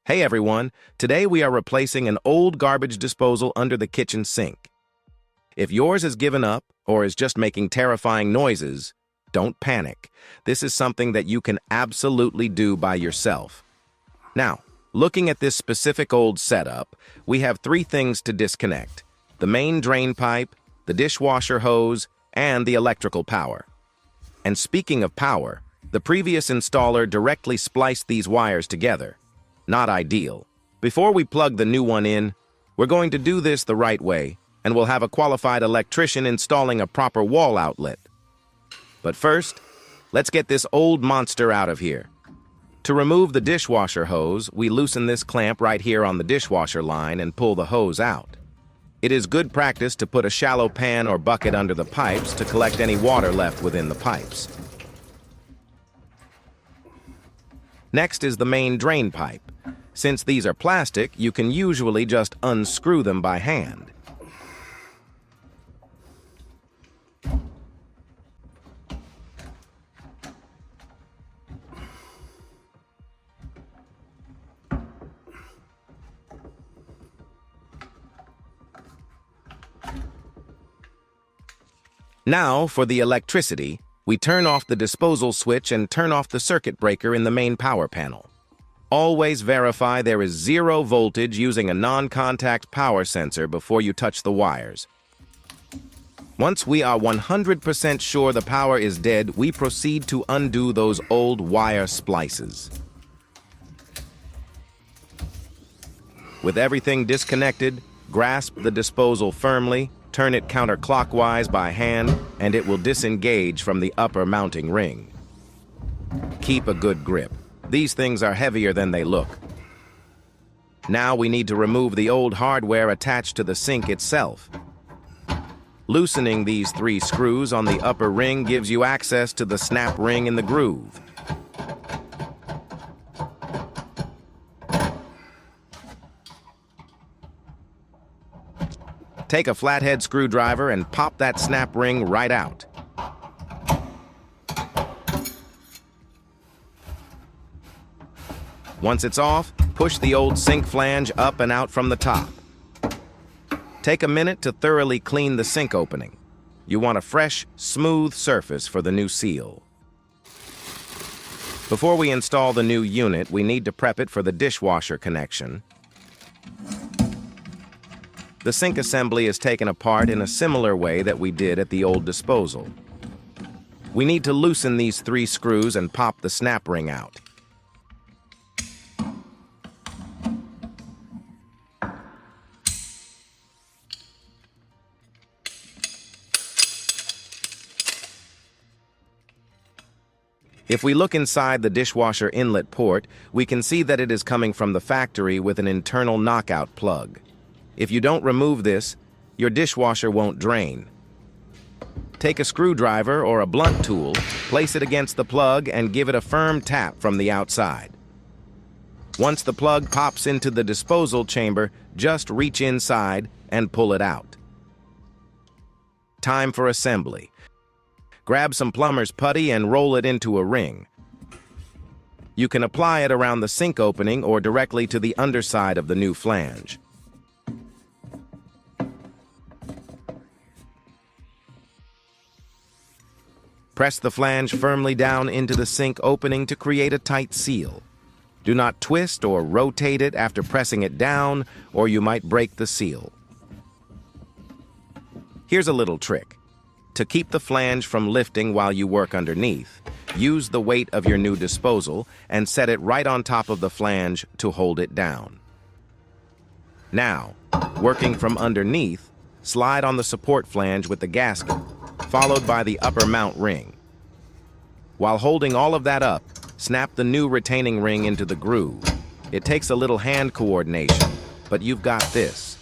Hey everyone, today we are replacing an old garbage disposal under the kitchen sink. If yours has given up or is just making terrifying noises, don't panic. This is something that you can absolutely do by yourself. Now, looking at this specific old setup, we have three things to disconnect: the main drain pipe, the dishwasher hose, and the electrical power. And speaking of power, the previous installer directly spliced these wires together. Not ideal. Before we plug the new one in, we're going to do this the right way, and we'll have a qualified electrician installing a proper wall outlet. But first, let's get this old monster out of here. To remove the dishwasher hose, we loosen this clamp right here on the dishwasher line and pull the hose out. It is good practice to put a shallow pan or bucket under the pipes to collect any water left within the pipes. Next is the main drain pipe. Since these are plastic, you can usually just unscrew them by hand. Now, for the electricity, we turn off the disposal switch and turn off the circuit breaker in the main power panel. Always verify there is 0 voltage using a non-contact power sensor before you touch the wires. Once we are 100% sure the power is dead, we proceed to undo those old wire splices. With everything disconnected, grasp the disposal firmly, turn it counterclockwise by hand, and it will disengage from the upper mounting ring. Keep a good grip. These things are heavier than they look. Now we need to remove the old hardware attached to the sink itself. Loosening these 3 screws on the upper ring gives you access to the snap ring in the groove. Take a flathead screwdriver and pop that snap ring right out. Once it's off, push the old sink flange up and out from the top. Take a minute to thoroughly clean the sink opening. You want a fresh, smooth surface for the new seal. Before we install the new unit, we need to prep it for the dishwasher connection. The sink assembly is taken apart in a similar way that we did at the old disposal. We need to loosen these 3 screws and pop the snap ring out. If we look inside the dishwasher inlet port, we can see that it is coming from the factory with an internal knockout plug. If you don't remove this, your dishwasher won't drain. Take a screwdriver or a blunt tool, place it against the plug, and give it a firm tap from the outside. Once the plug pops into the disposal chamber, just reach inside and pull it out. Time for assembly. Grab some Plumber's Putty and roll it into a ring. You can apply it around the sink opening or directly to the underside of the new flange. Press the flange firmly down into the sink opening to create a tight seal. Do not twist or rotate it after pressing it down, or you might break the seal. Here's a little trick. To keep the flange from lifting while you work underneath, use the weight of your new disposal and set it right on top of the flange to hold it down. Now, working from underneath, slide on the support flange with the gasket, followed by the upper mount ring. While holding all of that up, snap the new retaining ring into the groove. It takes a little hand coordination, but you've got this.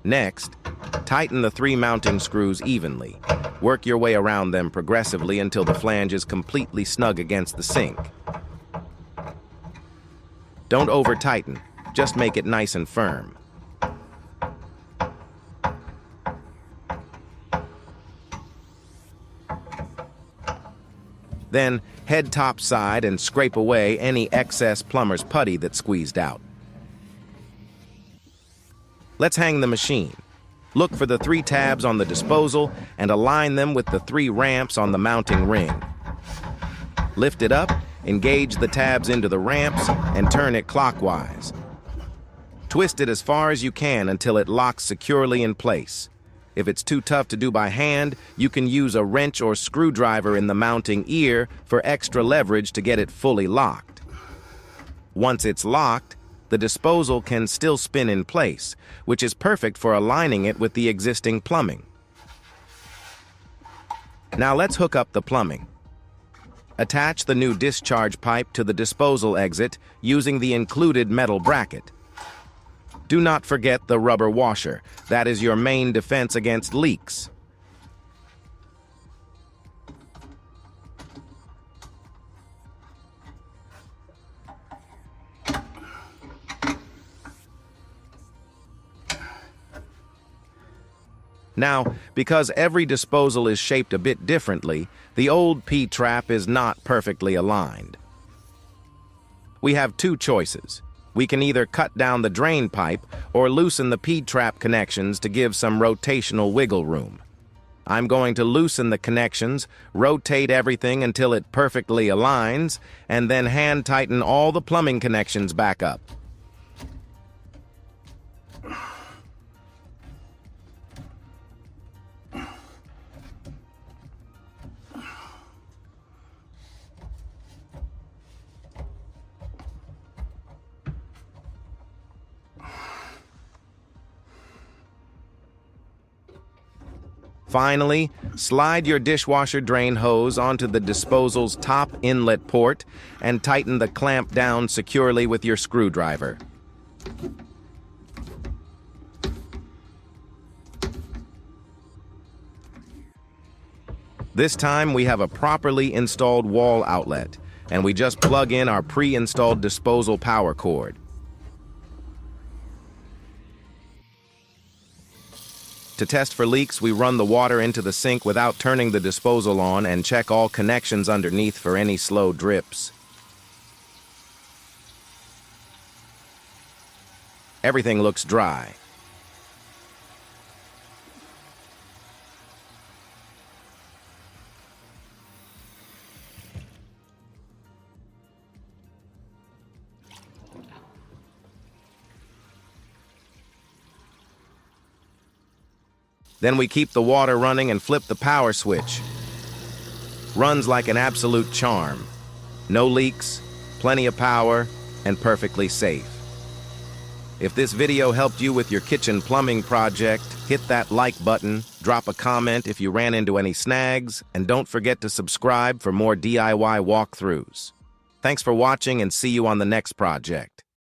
Next, tighten the 3 mounting screws evenly. Work your way around them progressively until the flange is completely snug against the sink. Don't over-tighten, just make it nice and firm. Then head topside and scrape away any excess plumber's putty that's squeezed out. Let's hang the machine. Look for the 3 tabs on the disposal and align them with the 3 ramps on the mounting ring. Lift it up, engage the tabs into the ramps, and turn it clockwise. Twist it as far as you can until it locks securely in place. If it's too tough to do by hand, you can use a wrench or screwdriver in the mounting ear for extra leverage to get it fully locked. Once it's locked, the disposal can still spin in place, which is perfect for aligning it with the existing plumbing. Now let's hook up the plumbing. Attach the new discharge pipe to the disposal exit using the included metal bracket. Do not forget the rubber washer. That is your main defense against leaks. Now, because every disposal is shaped a bit differently, the old P-trap is not perfectly aligned. We have 2 choices. We can either cut down the drain pipe or loosen the P-trap connections to give some rotational wiggle room. I'm going to loosen the connections, rotate everything until it perfectly aligns, and then hand tighten all the plumbing connections back up. Finally, slide your dishwasher drain hose onto the disposal's top inlet port and tighten the clamp down securely with your screwdriver. This time we have a properly installed wall outlet, and we just plug in our pre-installed disposal power cord. To test for leaks, we run the water into the sink without turning the disposal on and check all connections underneath for any slow drips. Everything looks dry. Then we keep the water running and flip the power switch. Runs like an absolute charm. No leaks, plenty of power, and perfectly safe. If this video helped you with your kitchen plumbing project, hit that like button, drop a comment if you ran into any snags, and don't forget to subscribe for more DIY walkthroughs. Thanks for watching and see you on the next project.